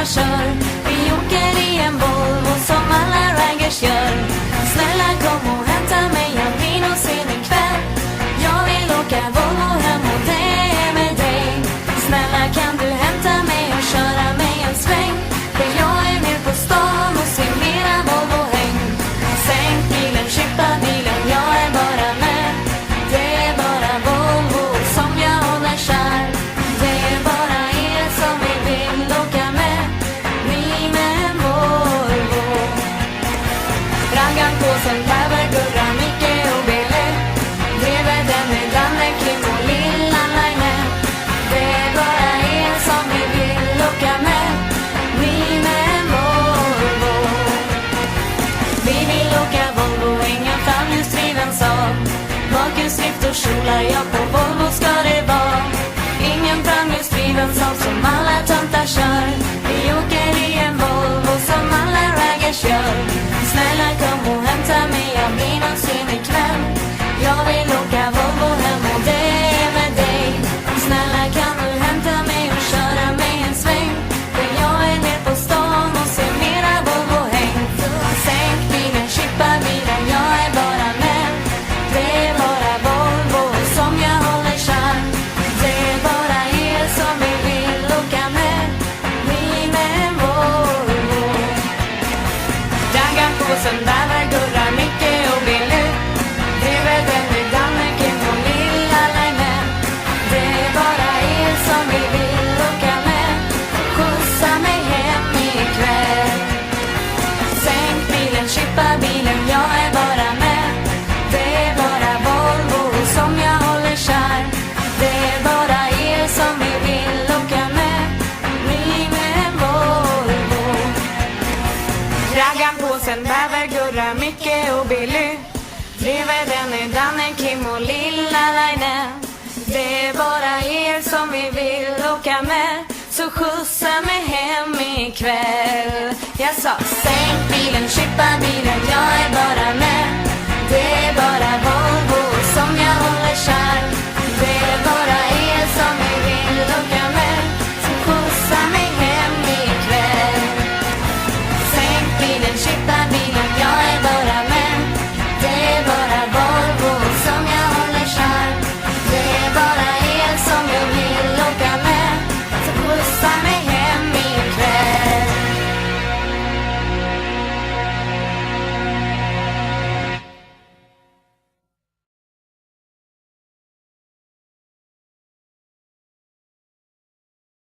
bara kör. Vi åker i en Volvo som alla raggers gör. Snälla kom och hämta mig, jag blir nog sen ikväll. Jag vill åka Volvo hem och det är med dig. Snälla kan du hämta mig och köra mig en sväng. För jag är ner på stan och ser mera Volvo-häng. Sänk bilen, chippa bilen, jag är bara med. Det är bara Volvo som jag håller kär. Det är bara er som vi vill åka med. Vi med en Volvo. Raggan på sen Bäver, Gurra, Micke och Bele. Drevet den med Danne, Kim och lilla Laine. Det är bara er som vi vill åka med. Vi med en Volvo. Vi vill åka Volvo, ingen framhjulsdriven Saab. Bakhjulsdrift och kjolar, ja på Volvo ska det vara. Ingen framhjulsdriven Saab som alla töntar kör. Vi åker i en Volvo som alla raggers gör. Snälla kom och hämta mig, jag blir nog sen ikväll. Jag vill åka Volvo hem och det är med dig. Snälla kan du hämta mig och köra mig en sväng. För jag är ner på stan och ser mera Volvo-häng. Sänk bilen, chippa bilen, jag är bara med. Det är bara Volvo som jag håller kär. Det är bara er som vi vill åka med. Vi med en Volvo. Raggan på sen Bäver, Gurra, Micke och Billy. Drevet den med Danne, Kim och lilla Laine. Det är bara er som vi vill åka med. Skjutsa mig hem ikväll. Sänk bilen, chippa bilen, jag är bara med. Det är bara Volvo som jag håller kär. Det är bara er som vi vill åka med. Vi med en Volvo. Raggan på sen Bäver, Gurra, Micke och Billy. Drevet den är Danne, Kim och lilla Laine. Det är bara er som vi vill åka med. Så skjutsa mig hem ikväll. Jag sa sänk bilen, chippa bilen, jag är bara med. Det är bara Volvo som jag håller kär. Det är bara er